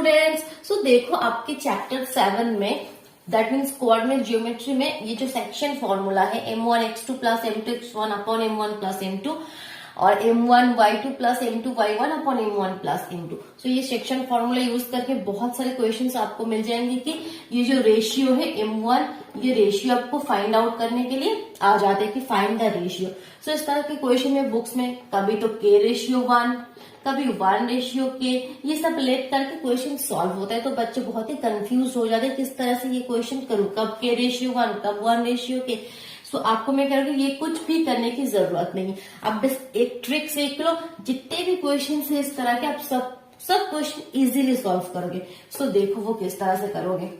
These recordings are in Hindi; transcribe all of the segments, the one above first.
स्टूडेंट्स, सो देखो आपके चैप्टर 7 में दैट मीन्स कोऑर्डिनेट ज्योमेट्री में ये जो सेक्शन फॉर्मूला है m1x2 plus m2x1 upon m1 plus m2 और m1y2 plus m2y1 upon m1 plus m2। सो ये सेक्शन फॉर्मूला यूज करके बहुत सारे क्वेश्चंस आपको मिल जाएंगे कि ये जो रेशियो है m1, ये रेशियो आपको फाइंड आउट करने के लिए आ जाते हैं कि फाइंड द रेशियो। सो इस तरह के क्वेश्चन में बुक्स में कभी तो k रेशियो 1, कभी 1 रेशियो के, ये सब लेट करके क्वेश्चन सॉल्व होता है। तो बच्चे बहुत ही कंफ्यूज हो जाते हैं किस तरह से ये क्वेश्चन करूं, कब k रेशियो 1, कब 1 रेशियो के। सो आपको मैं कह रही हूँ ये कुछ भी करने की जरूरत नहीं, आप बस एक ट्रिक सीख लो, जितने भी क्वेश्चन है इस तरह के आप सब क्वेश्चन इजीली सॉल्व करोगे। सो देखो वो किस तरह से करोगे।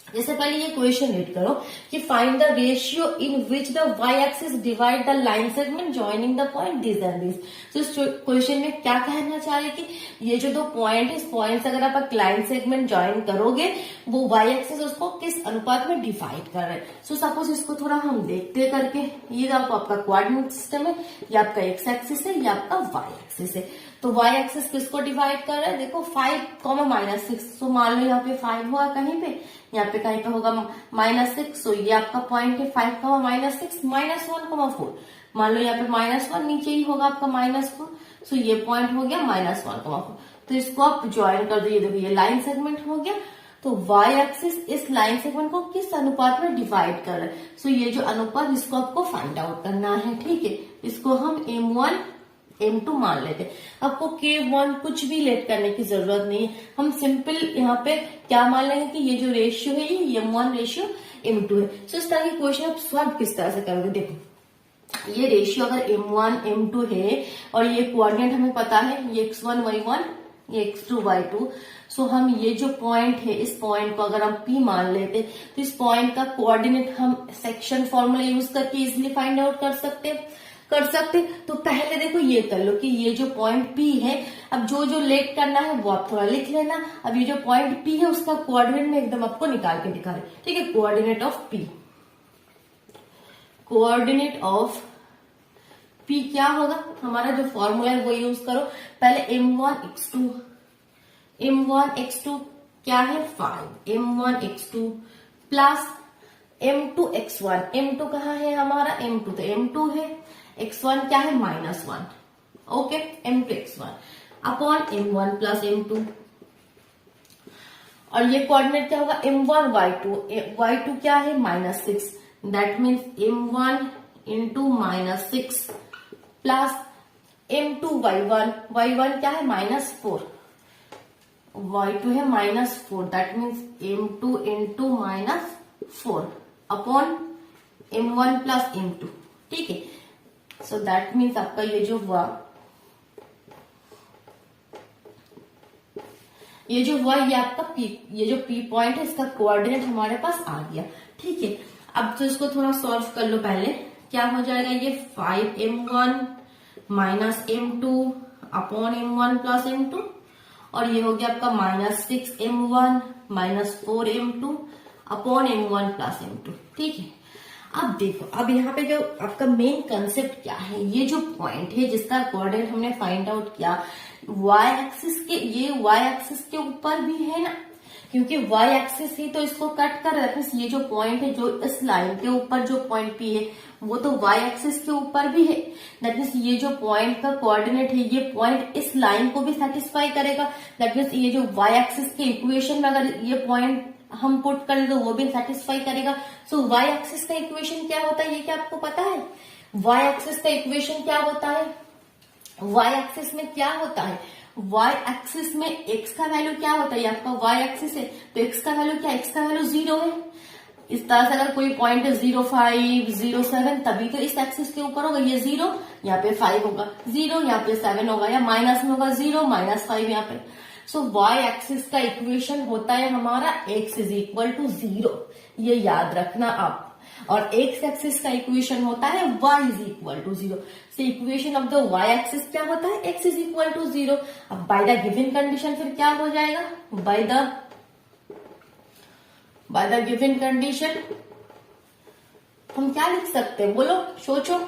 जैसे पहले ये क्वेश्चन रीड करो कि find the ratio in which the y axis divide the line segment joining the point this and this. तो इस क्वेश्चन में क्या कहना चाह रहे कि ये जो दो पॉइंट है, इस पॉइंट से अगर आप लाइन सेगमेंट ज्वाइन करोगे वो y एक्सिस उसको किस अनुपात में डिवाइड कर रहे हैं। सो सपोज इसको थोड़ा हम देखते करके, ये आपका कोऑर्डिनेट सिस्टम है, ये आपका x एक्सिस है, ये आपका y एक्सिस है। तो y एक्सिस किसको डिवाइड कर रहा है, देखो 5, -6। तो मान लो यहाँ पे 5 होगा कहीं पे, यहाँ पे कहीं पे होगा -6। सो ये आपका पॉइंट है 5, -6, -1, 4। मान लो यहाँ पे -1, नीचे ही होगा आपका -4। सो ये पॉइंट हो गया -1, 4। तो इसको आप ज्वाइन कर दो, ये देखो ये लाइन सेगमेंट हो गया। तो y एक्सिस इस लाइन सेगमेंट को किस अनुपात में डिवाइड कर रहा है। सो ये जो अनुपात इसको आपको फाइंड आउट करना है, ठीक है। इसको हम m1 m2 मान लेते हैं। आपको k1 कुछ भी लेट करने की जरूरत नहीं है, हम सिंपल यहाँ पे क्या मान लेंगे कि ये जो रेशियो है ये m1 रेशियो m2 है। सो इस तरह के क्वेश्चन आप सॉल्व किस तरह से करोगे, देखो ये रेशियो अगर m1 m2 है और ये कोऑर्डिनेट हमें पता है, ये x1 y1, ये x2 y2। सो हम ये जो पॉइंट है, इस पॉइंट को अगर हम P मान लेते तो इस पॉइंट का कोऑर्डिनेट हम सेक्शन फॉर्मूला यूज करके इजिली फाइंड आउट कर सकते। तो पहले देखो ये कर लो कि ये जो पॉइंट P है, अब जो लेट करना है वो आप थोड़ा लिख लेना। अब ये जो पॉइंट P है उसका कोऑर्डिनेट में एकदम आपको निकाल के दिखा रहे, ठीक है। Coordinate of P, coordinate of P क्या होगा, हमारा जो फॉर्मूला है वो यूज करो। पहले m1x2 क्या है 5, m1x2 प्लस m2x1। m2 कहाँ है हमारा, m2 तो m2 है, x1 क्या है -1, okay, m2x1 upon m1 plus m2। और ये कोऑर्डिनेट क्या होगा m1 y2 क्या है -6, that means m1 into -6 plus m2 y1 क्या है -4, y2 है -4, that means m2 into -4 upon m1 plus m2, ठीक है। सो दैट मीन्स आपका ये जो हुआ ये आपका P, ये जो P पॉइंट है इसका कोऑर्डिनेट हमारे पास आ गया, ठीक है। अब तो इसको थोड़ा सॉल्व कर लो। पहले क्या हो जाएगा, ये 5m1 -m2 upon m1 plus m2 और ये हो गया आपका -6m1 -4m2 upon m1 plus m2, ठीक है। अब देखो, अब यहाँ पे जो आपका मेन कंसेप्ट क्या है, ये जो पॉइंट है जिसका कोऑर्डिनेट हमने फाइंड आउट किया y एक्सिस के, ये y एक्सिस के ऊपर भी है ना, क्योंकि y एक्सिस ही तो इसको कट कर रहा है। ये जो पॉइंट है, जो इस लाइन के ऊपर जो पॉइंट P है वो तो y एक्सिस के ऊपर भी है। दैट मीन्स ये जो पॉइंट का कोऑर्डिनेट है ये पॉइंट इस लाइन को भी सेटिस्फाई करेगा। दैट मीन्स ये जो y एक्सिस के इक्वेशन में अगर ये पॉइंट हम पुट कर तो वो भी सेटिस्फाई करेगा। सो y एक्सिस का इक्वेशन क्या होता है, ये क्या आपको पता है। y एक्सिस का इक्वेशन क्या होता है, y एक्सिस में क्या होता है, y एक्सिस में x का वैल्यू क्या होता है, ये आपका y एक्सिस है तो x का वैल्यू क्या, x का वैल्यू 0 है। इस तरह से अगर कोई पॉइंट है 0,5, 0,7 तभी तो इस एक्सिस के ऊपर होगा, ये 0, यहाँ पे 5 होगा, 0 यहाँ पे 7 होगा, या माइनस में होगा 0 -5 यहाँ पे। सो y एक्सिस का इक्वेशन होता है हमारा x इज इक्वल टू 0, ये याद रखना आप। और x एक्सिस का इक्वेशन होता है y is equal to 0। So equation of the y axis क्या होता है, x इज इक्वल टू 0। अब बाय द गिवन कंडीशन फिर क्या हो जाएगा, बाय द गिवन कंडीशन हम क्या लिख सकते हैं, बोलो सोचो।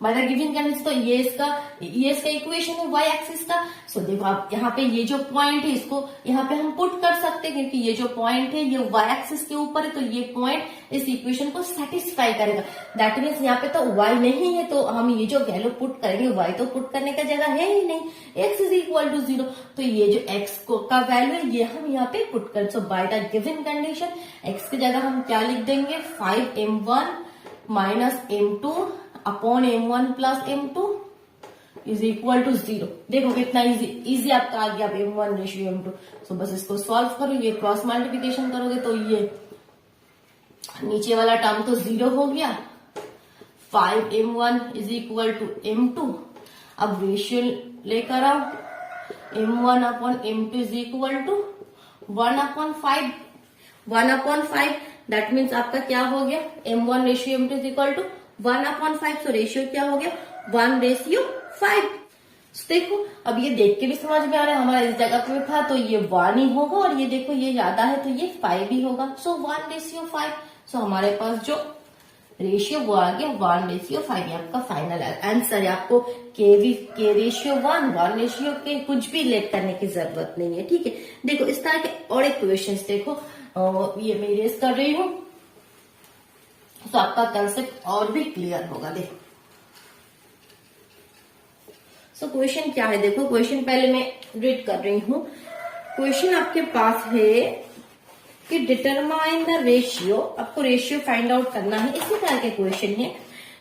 Bye the given condition. तो ये इसका इक्वेशन है y एक्सिस का। सो देखो आप यहाँ पे ये जो पॉइंट है इसको यहाँ पे हम पुट कर सकते हैं, क्योंकि ये जो पॉइंट है ये y एक्सिस के ऊपर है, तो ये पॉइंट इस इक्वेशन को सेटिस्फाई करेगा। दैट मीन्स यहाँ पे तो y नहीं है, तो हम ये जो वैल्यू पुट करेंगे, y तो पुट करने का जगह है ही नहीं, x इज इक्वल टू 0, तो ये जो x का वैल्यू है ये हम यहाँ पे पुट कर। So by the given condition x की जगह हम क्या लिख देंगे, 5m1 minus m2 upon m1 plus m2 is equal to 0। देखो कितना इजी आपका आ गया m1 रेशियो m2। सो बस इसको सॉल्व करो, ये क्रॉस मल्टीप्लिकेशन करोगे तो ये नीचे वाला टर्म तो 0 हो गया, 5m1 is equal to m2। अब रेशियो लेकर आओ, m1 upon m2 is equal to 1/5, 1/5। That means आपका क्या हो गया, m1 ratio m2 is equal to 1/5। So ratio क्या हो गया, 1:5। देखो अब ये देख के भी समझ में आ रहा है, हमारा इस जगह पे था तो ये 1 ही होगा, और ये देखो ये ज्यादा है तो ये 5 ही होगा। सो 1:5। सो हमारे पास जो रेशियो वो आ गया 1:5। ये आपका फाइनल आंसर है। आपको के रेशियो 1 रेशियो के कुछ भी लेट करने की जरूरत नहीं है, ठीक है। देखो इस तरह के और एक क्वेश्चन देखो, ये मैं इरेज कर रही हूं तो आपका कंसेप्ट और भी क्लियर होगा। देखो सो क्वेश्चन क्या है, देखो क्वेश्चन पहले मैं रीड कर रही हूं। क्वेश्चन आपके पास है कि डिटरमाइन द रेशियो, आपको रेशियो फाइंड आउट करना है, इसी तरह के क्वेश्चन है।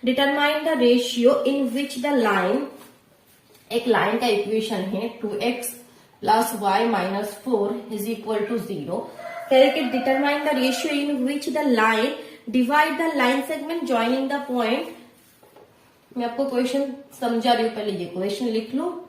Determine the ratio in which the line, एक लाइन का इक्वेशन है 2x plus y minus 4 is equal to 0। कह रहे कि determine the ratio in which the line divide the line segment joining the point. मैं आपको क्वेश्चन समझा रही हूँ, पहले ये क्वेश्चन लिख लो,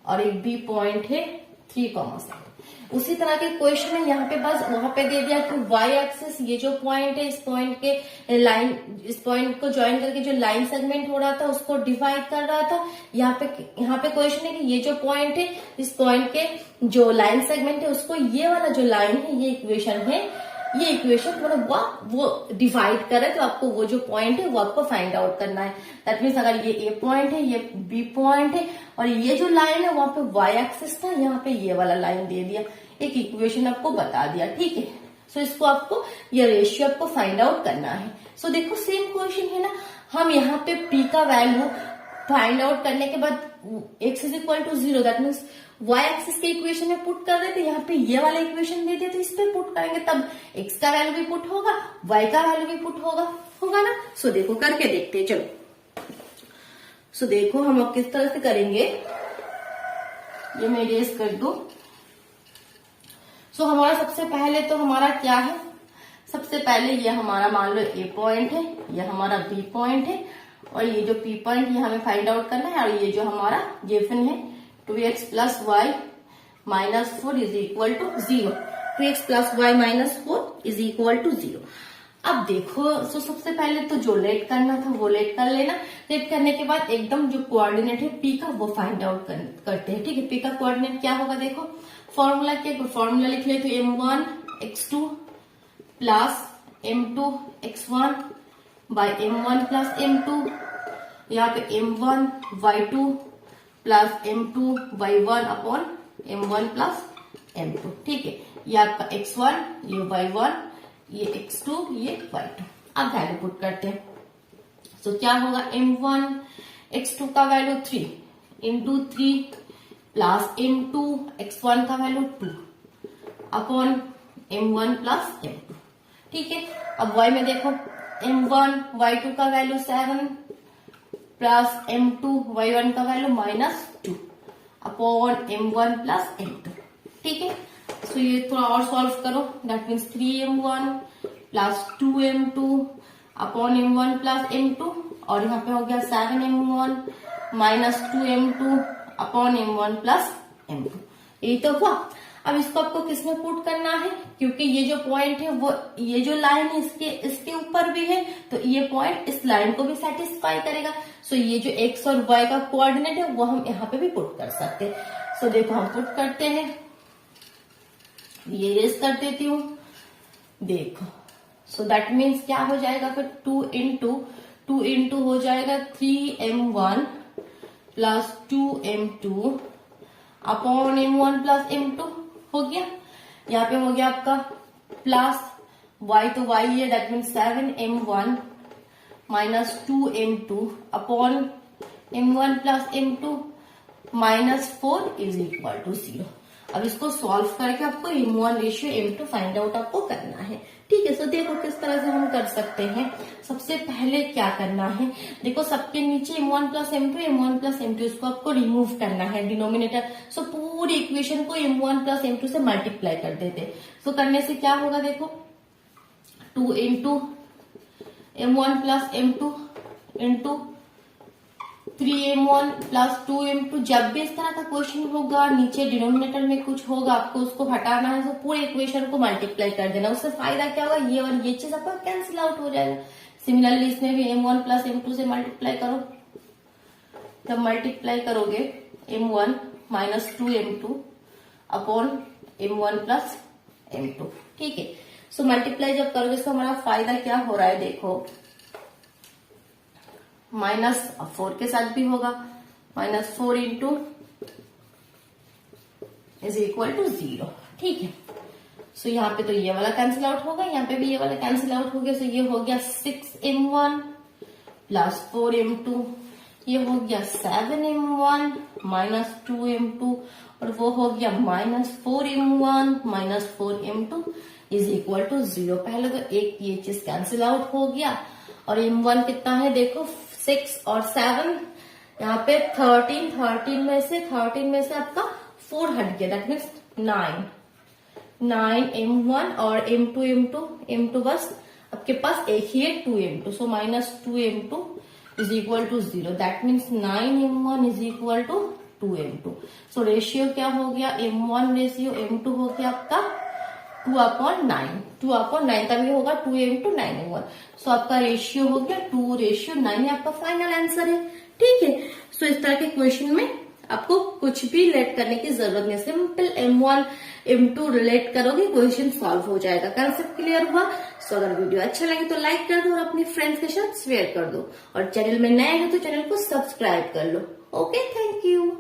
और एक बी पॉइंट है 3,7। उसी तरह के क्वेश्चन है यहाँ पे, बस वहां पे दे दिया कि y एक्सिस ये जो पॉइंट है, इस पॉइंट के लाइन, इस पॉइंट को ज्वाइन करके जो लाइन सेगमेंट हो रहा था उसको डिवाइड कर रहा था। यहाँ पे क्वेश्चन है कि ये जो पॉइंट है, इस पॉइंट के जो लाइन सेगमेंट है उसको ये वाला जो लाइन है, ये इक्वेशन है, ये इक्वेशन मतलब वो डिवाइड करे, तो आपको वो जो पॉइंट है वो आपको फाइंड आउट करना है। दैट मीन्स अगर ये ए पॉइंट है, ये बी पॉइंट है, और ये जो लाइन है वहां पे वाई एक्सिस था, यहाँ पे ये वाला लाइन दे दिया, एक इक्वेशन आपको बता दिया, ठीक है। सो इसको आपको, ये रेशियो आपको फाइंड आउट करना है। सो देखो सेम क्वेश्चन है ना, हम यहाँ पे पी का वैल्यू फाइंड आउट करने के बाद x is equal to 0, that means y axis के इक्वेशन में पुट कर रहे थे, यहाँ पे ये वाला इक्वेशन दे दिया तो इस पे पुट करेंगे, तब x का वैल्यू भी पुट होगा, y का वैल्यू भी पुट होगा ना। सो देखो करके देखते हैं, चलो। सो देखो हम अब किस तरह से करेंगे, ये मैं इरेज कर दूं। सो हमारा सबसे पहले तो हमारा क्या है, सबसे पहले ये हमारा मान लो ए पॉइंट है, ये हमारा बी पॉइंट है, और ये जो पी पॉइंट ये हमें फाइंड आउट करना है, और ये जो हमारा गिवन है 2x plus y minus 4 is equal to 0। 2x plus y minus 4 is equal to 0। अब देखो, सो सबसे पहले तो जो लेट करना था वो लेट कर लेना। लेट करने के बाद एकदम जो कोऑर्डिनेट है पी का वो फाइंड आउट करते हैं, ठीक है। पी का कोऑर्डिनेट क्या होगा, देखो फॉर्मूला क्या, फॉर्मूला लिख ले तो m1 x2 plus m2 x1 bye m1 plus m2, यहाँ पे m1 y2 plus m2 y1 upon m1 plus m2, ठीक है। ये आपका x1, ये y1, ये x2, ये y2। अब वैल्यू पुट करते हैं। सो क्या होगा, m1 x2 का value 3 into 3 plus m2 x1 का value 2 upon m1 plus m2, ठीक है। अब y में देखो, m1 y2 का वैल्यू 7 प्लस m2 y1 का value -2 upon m1 plus m2, ठीक है। सो ये थोड़ा और सॉल्व करो, that means 3m1 plus 2m2 upon m1 plus m2, और यहाँ पे हो गया 7m1 minus 2m2 upon m1 plus m2। यही तो हुआ। अब इसको आपको किसमें पुट करना है, क्योंकि ये जो पॉइंट है वो, ये जो लाइन है इसके ऊपर भी है, तो ये पॉइंट इस लाइन को भी सेटिस्फाई करेगा। सो ये जो x और y का कोऑर्डिनेट है वो हम यहाँ पे भी पुट कर सकते हैं। सो देखो हम पुट करते हैं, ये रेस कर देती हूँ, देखो। सो दैट मीन्स क्या हो जाएगा फिर 2 इंटू 2 इंटू हो जाएगा 3m1 plus 2m2 upon m1 plus m2 हो गया। यहाँ पे हो गया आपका प्लस y तो y है, that mean 7m1 minus 2m2 upon m1 plus m2 minus 4 is equal to 0। अब इसको सॉल्व करके आपको m1 ratio m2 find out आपको करना है। ठीक है, सो देखो किस तरह से हम कर सकते हैं। सबसे पहले क्या करना है, देखो सबके नीचे m1 प्लस m2 इसको आपको रिमूव करना है डिनोमिनेटर। सो पूरी इक्वेशन को m1 प्लस m2 से मल्टीप्लाई कर देते। सो करने से क्या होगा, देखो 2 into m1 plus m2 into 3m1 plus 2m2। जब भी इस तरह का क्वेश्चन होगा, नीचे डिनोमिनेटर में कुछ होगा, आपको उसको हटाना है, तो पूरे इक्वेशन को मल्टीप्लाई कर देना। उससे फायदा क्या होगा, ये और ये चीज आपका कैंसिल आउट हो जाएगा। सिमिलरली इसमें भी m1 प्लस m2 से मल्टीप्लाई करो, तब मल्टीप्लाई करोगे m1 minus 2m2 upon m1 plus m2। ठीक है, सो मल्टीप्लाई जब करोगे तो हमारा फायदा क्या हो रहा है, देखो माइनस 4 के साथ भी होगा, minus 4 into is equal to 0। ठीक है, सो यहाँ पे तो ये वाला कैंसिल आउट होगा, यहाँ पे भी ये वाला कैंसिल आउट हो गया। सो ये हो गया 6m1 प्लस 4m2, ये हो गया 7m1 माइनस 2m2 और वो हो गया minus 4m1 minus 4m2 is equal to 0। पहले तो एक ये चीज कैंसिल आउट हो गया और m1 कितना है, देखो 6 और 7, यहाँ पे 13 में से आपका 4 हट गया, दैट मीन्स 9 m1 और m2 बस आपके पास एक ही है 2m2। So minus 2m2 is equal to 0, that means 9m1 is equal to 2m2। So ratio क्या हो गया, m1 रेशियो m2 हो गया आपका 2/9 तभी होगा 2m2 9m1। सो आपका रेशियो हो गया 2:9, आपका फाइनल आंसर है। ठीक है, सो इस तरह के क्वेश्चन में आपको कुछ भी रिलेट करने की जरूरत नहीं, सिंपल m1 m2 रिलेट करोगे, क्वेश्चन सॉल्व हो जाएगा। कंसेप्ट क्लियर हुआ। सो अगर वीडियो अच्छा लगे तो लाइक कर दो और अपने फ्रेंड्स के साथ शेयर कर दो, और चैनल में नए हो तो चैनल को सब्सक्राइब कर लो। Okay, thank you.